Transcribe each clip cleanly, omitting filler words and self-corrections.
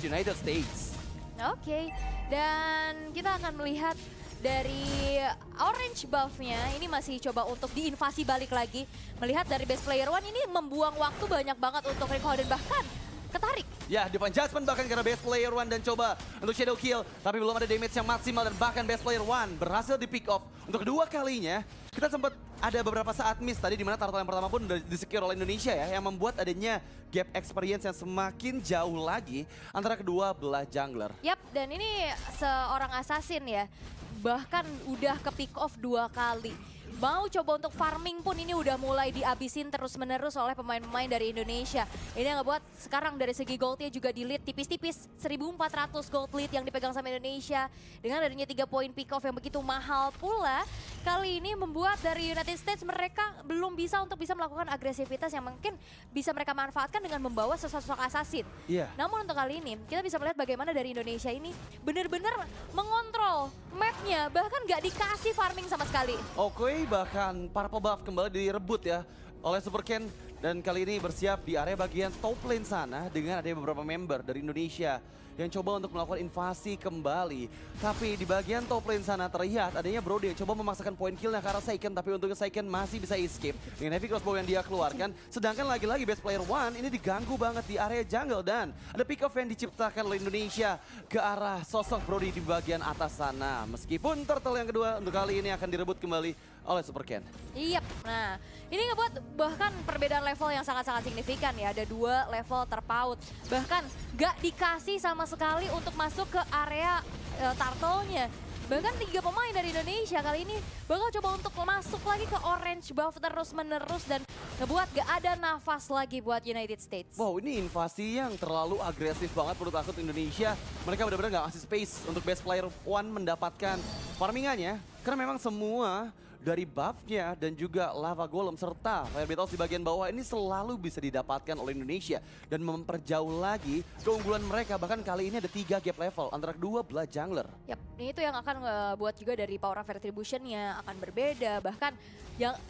United States. Oke, dan kita akan melihat dari orange buff-nya ini masih coba untuk diinvasi balik lagi. Melihat dari best player one ini membuang waktu banyak banget untuk recall dan bahkan ketarik. Ya, Divine Judgment bahkan karena best player one dan coba untuk shadow kill. Tapi belum ada damage yang maksimal dan bahkan best player one berhasil di pick off. Untuk kedua kalinya, kita sempat ada beberapa saat miss tadi di mana turtle yang pertama pun udah di-secure oleh Indonesia ya. Yang membuat adanya gap experience yang semakin jauh lagi antara kedua belah jungler. Yap, dan ini seorang assassin ya. Bahkan udah ke pick off 2 kali. Mau coba untuk farming pun ini udah mulai dihabisin terus-menerus oleh pemain-pemain dari Indonesia. Ini yang ngebuat sekarang dari segi goldnya juga di lead tipis-tipis. 1.400 gold lead yang dipegang sama Indonesia. Dengan adanya 3 poin pick off yang begitu mahal pula. Kali ini membuat dari United States mereka belum bisa untuk bisa melakukan agresivitas yang mungkin bisa mereka manfaatkan dengan membawa sosok assassin. Iya. Namun untuk kali ini kita bisa melihat bagaimana dari Indonesia ini benar-benar mengontrol mapnya. Bahkan nggak dikasih farming sama sekali. Oke, bahkan purple buff kembali direbut ya oleh Super Ken. Dan kali ini bersiap di area bagian top lane sana dengan ada beberapa member dari Indonesia yang coba untuk melakukan invasi kembali. Tapi di bagian top lane sana terlihat adanya Brody yang coba memaksakan point killnya ke arah Saiken. Tapi untungnya Saiken masih bisa escape dengan heavy crossbow yang dia keluarkan. Sedangkan lagi-lagi best player one ini diganggu banget di area jungle. Dan ada pick off yang diciptakan oleh Indonesia ke arah sosok Brody di bagian atas sana. Meskipun turtle yang kedua untuk kali ini akan direbut kembali oleh Super Ken. Iya, nah ini ngebuat bahkan perbedaan level yang sangat-sangat signifikan ya. Ada 2 level terpaut. Bahkan gak dikasih sama sekali untuk masuk ke area turtle-nya. Bahkan 3 pemain dari Indonesia kali ini bakal coba untuk masuk lagi ke orange buff terus-menerus. Dan ngebuat gak ada nafas lagi buat United States. Wow, ini invasi yang terlalu agresif banget menurut aku Indonesia. Mereka benar-benar gak ngasih space untuk best player one mendapatkan farmingannya. Karena memang semua dari buffnya dan juga lava golem serta fire battles di bagian bawah ini selalu bisa didapatkan oleh Indonesia dan memperjauh lagi keunggulan mereka. Bahkan kali ini ada 3 gap level antara kedua belah jungler. Yap, ini itu yang akan buat juga dari power of retribution-nya akan berbeda. Bahkan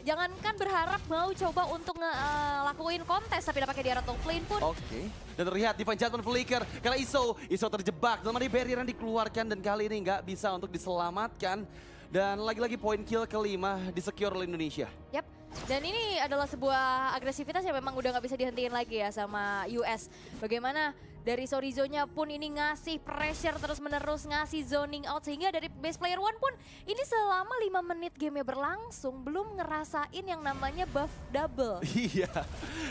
jangankan berharap mau coba untuk ngelakuin kontes tapi dapat di arah top lane pun. Oke. Dan terlihat Divine Judgment flicker karena Iso terjebak dalam barrier yang dikeluarkan dan kali ini nggak bisa untuk diselamatkan. Dan lagi-lagi poin kill kelima di-secure oleh Indonesia. Yap, dan ini adalah sebuah agresivitas yang memang udah nggak bisa dihentiin lagi ya sama US. Bagaimana dari Sorizo-nya pun ini ngasih pressure terus-menerus, ngasih zoning out. Sehingga dari best player one pun ini selama 5 menit gamenya berlangsung belum ngerasain yang namanya buff double. Iya,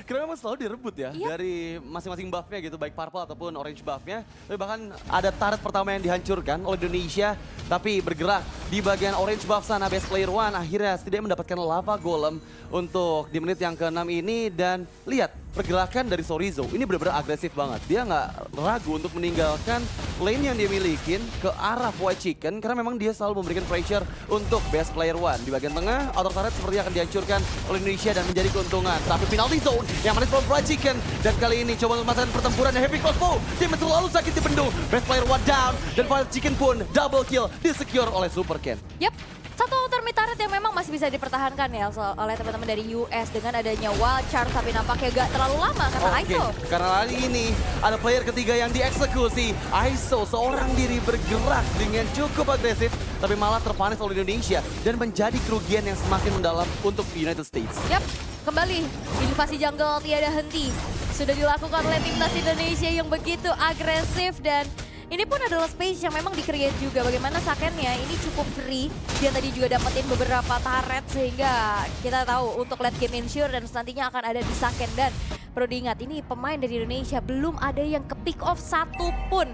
karena memang selalu direbut ya Iya. dari masing-masing buffnya gitu, baik purple ataupun orange buffnya. Tapi bahkan ada turret pertama yang dihancurkan oleh Indonesia, tapi bergerak di bagian orange buff sana best player one akhirnya setidaknya mendapatkan lava golem untuk di menit yang ke-6 ini. Dan lihat pergerakan dari Sorizo ini benar-benar agresif banget. Dia nggak ragu untuk meninggalkan lane yang dia milikin ke arah White Chicken karena memang dia selalu memberikan pressure untuk best player one. Di bagian tengah, outer turret seperti akan dihancurkan oleh Indonesia dan menjadi keuntungan. Tapi penalty zone yang manis from White Chicken. Dan kali ini coba untuk memasangkan pertempuran dan heavy crossbow. Tim terlalu sakit dibendung. Best player one down dan White Chicken pun double kill di-secure oleh Super Ken. Yap, satu outer mid turret yang memang masih bisa dipertahankan ya oleh teman-teman dari US dengan adanya wild charge, tapi nampaknya gak terlalu lama karena Oke, ISO. karena kali ini ada player ketiga yang dieksekusi. ISO seorang diri bergerak dengan cukup agresif, tapi malah terpanis oleh Indonesia dan menjadi kerugian yang semakin mendalam untuk United States. Yap, kembali invasi jungle tiada henti. Sudah dilakukan oleh timnas Indonesia yang begitu agresif dan ini pun adalah space yang memang di-create juga. Bagaimana Sakennya ini cukup free. Dia tadi juga dapetin beberapa turret sehingga kita tahu untuk late game ensure dan nantinya akan ada di Saken. Dan perlu diingat ini pemain dari Indonesia belum ada yang ke pick off satu pun.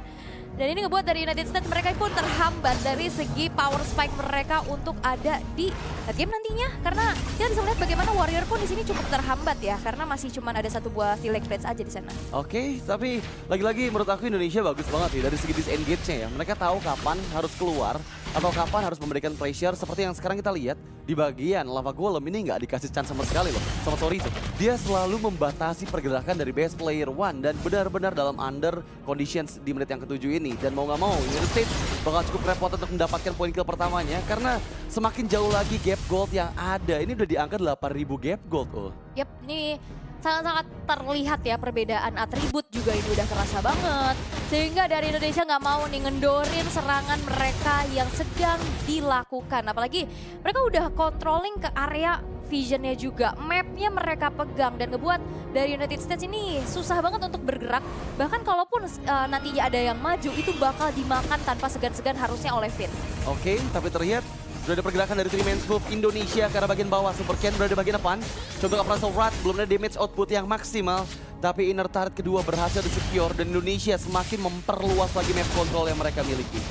Dan ini ngebuat dari United States mereka pun terhambat dari segi power spike mereka untuk ada di game nantinya. Karena kita bisa melihat bagaimana Warrior pun di sini cukup terhambat ya. Karena masih cuma ada 1 buah select page aja di sana. Oke, tapi lagi-lagi menurut aku Indonesia bagus banget sih dari segi disengage-nya ya. Mereka tahu kapan harus keluar atau kapan harus memberikan pressure. Seperti yang sekarang kita lihat di bagian lava golem ini nggak dikasih chance sama sekali loh sama Sorizo. Dia selalu membatasi pergerakan dari best player one dan benar-benar dalam under conditions di menit yang ke-7 ini. Dan mau nggak mau United States bakal cukup repot untuk mendapatkan poin kill pertamanya karena semakin jauh lagi gap gold yang ada. Ini udah di angka 8.000 gap gold. Yap, ini sangat-sangat terlihat ya perbedaan atribut juga ini udah kerasa banget. Sehingga dari Indonesia nggak mau nih ngendorin serangan mereka yang sedang dilakukan. Apalagi mereka udah controlling ke area visionnya juga, mapnya mereka pegang dan ngebuat dari United States ini susah banget untuk bergerak. Bahkan kalaupun nantinya ada yang maju itu bakal dimakan tanpa segan-segan harusnya oleh Finn. Oke, tapi terlihat sudah ada pergerakan dari 3-man move Indonesia ke arah bagian bawah. Super Ken berada di bagian depan. Coba Appraisal Rat, belum ada damage output yang maksimal. Tapi inner turret kedua berhasil di-secure dan Indonesia semakin memperluas lagi map control yang mereka miliki.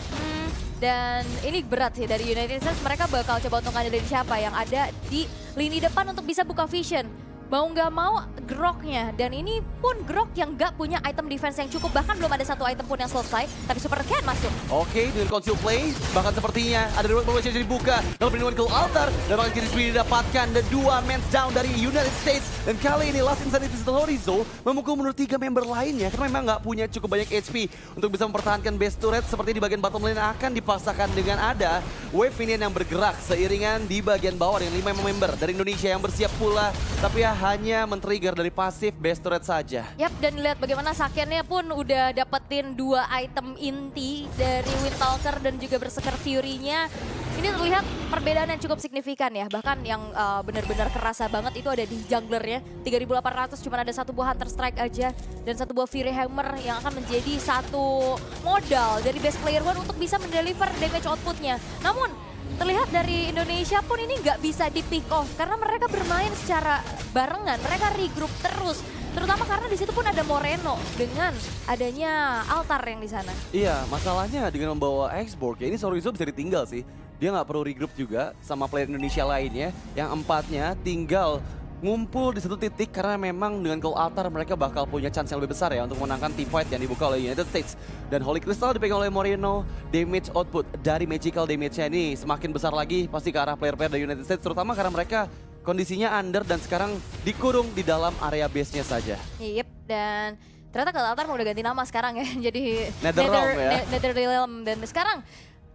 Dan ini berat sih dari United States, mereka bakal coba untuk ngandelin siapa yang ada di lini depan untuk bisa buka vision. Mau nggak mau Groknya, dan ini pun Grok yang nggak punya item defense yang cukup, bahkan belum ada satu item pun yang selesai, tapi Super Ken masuk. Oke, dengan conceal play, bahkan sepertinya ada dua peluang yang dibuka, lalu perlindungan ke altar, dan bahkan kiri didapatkan, dan 2 men down dari United States, dan kali ini Last Insanity Rizzo memukul mundur 3 member lainnya, karena memang nggak punya cukup banyak HP untuk bisa mempertahankan base turret, seperti di bagian bottom lane akan dipaksakan dengan ada wave minion yang bergerak seiringan di bagian bawah dengan 5 member dari Indonesia yang bersiap pula, tapi ya hanya men-trigger dari pasif base turret saja. Yap, dan lihat bagaimana Sakennya pun udah dapetin 2 item inti dari Windtalker dan juga Berserker Fury-nya. Ini terlihat perbedaan yang cukup signifikan ya, bahkan yang benar-benar kerasa banget itu ada di junglernya. 3.800 cuma ada satu buah Hunter Strike aja dan satu buah Fury Hammer yang akan menjadi satu modal dari best player one untuk bisa mendeliver damage outputnya. Namun terlihat dari Indonesia pun ini nggak bisa di pick off karena mereka bermain secara barengan, mereka regroup terus. Terutama karena di situ pun ada Moreno dengan adanya altar yang di sana. Iya, masalahnya dengan membawa X-Borg ya ini Sorizo bisa ditinggal sih. Dia nggak perlu regroup juga sama player Indonesia lainnya yang empatnya tinggal ngumpul di satu titik karena memang dengan Gold Altar mereka bakal punya chance yang lebih besar ya untuk menangkan team fight yang dibuka oleh United States. Dan Holy Crystal dipegang oleh Moreno, damage output dari magical damage-nya ini semakin besar lagi pasti ke arah player-player dari United States terutama karena mereka kondisinya under dan sekarang dikurung di dalam area base-nya saja. Yep, dan ternyata Gold Altar udah ganti nama sekarang ya, jadi Netherrealm ya. Dan sekarang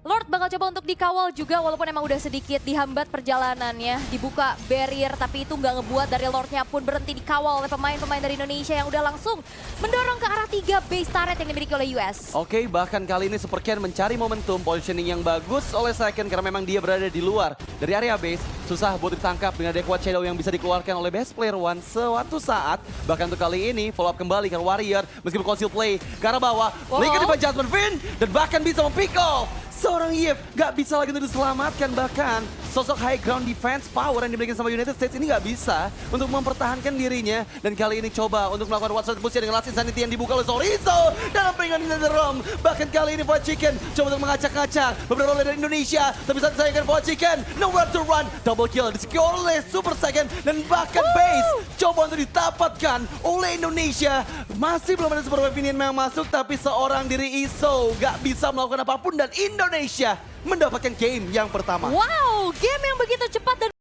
Lord bakal coba untuk dikawal juga walaupun emang udah sedikit dihambat perjalanannya. Dibuka barrier tapi itu nggak ngebuat dari Lordnya pun berhenti dikawal oleh pemain-pemain dari Indonesia yang udah langsung mendorong ke arah 3 base turret yang dimiliki oleh US. Oke, bahkan kali ini Super Ken mencari momentum positioning yang bagus oleh Second karena memang dia berada di luar dari area base. Susah buat ditangkap dengan adequate shadow yang bisa dikeluarkan oleh best player one suatu saat. Bahkan untuk kali ini follow up kembali ke Warrior meskipun conceal play ke arah bawah. Flicker di Judgment Fin dan bahkan bisa mempick off. Seorang Yves gak bisa lagi untuk diselamatkan, bahkan sosok high ground defense power yang dimiliki sama United States ini gak bisa untuk mempertahankan dirinya. Dan kali ini coba untuk melakukan one shot push dengan Last Insanity yang dibuka oleh Sorizo dalam peringatan Netherrealm. Bahkan kali ini Void Chicken coba untuk mengacak-ngacak beberapa oleh dari Indonesia, tapi saat disayangkan Void Chicken, nowhere to run, double kill di-secure oleh Super Second dan bahkan base coba untuk didapatkan oleh Indonesia. Masih belum ada super weapon yang masuk, tapi seorang diri Iso gak bisa melakukan apapun dan Indonesia mendapatkan game yang pertama. Wow, game yang begitu cepat dan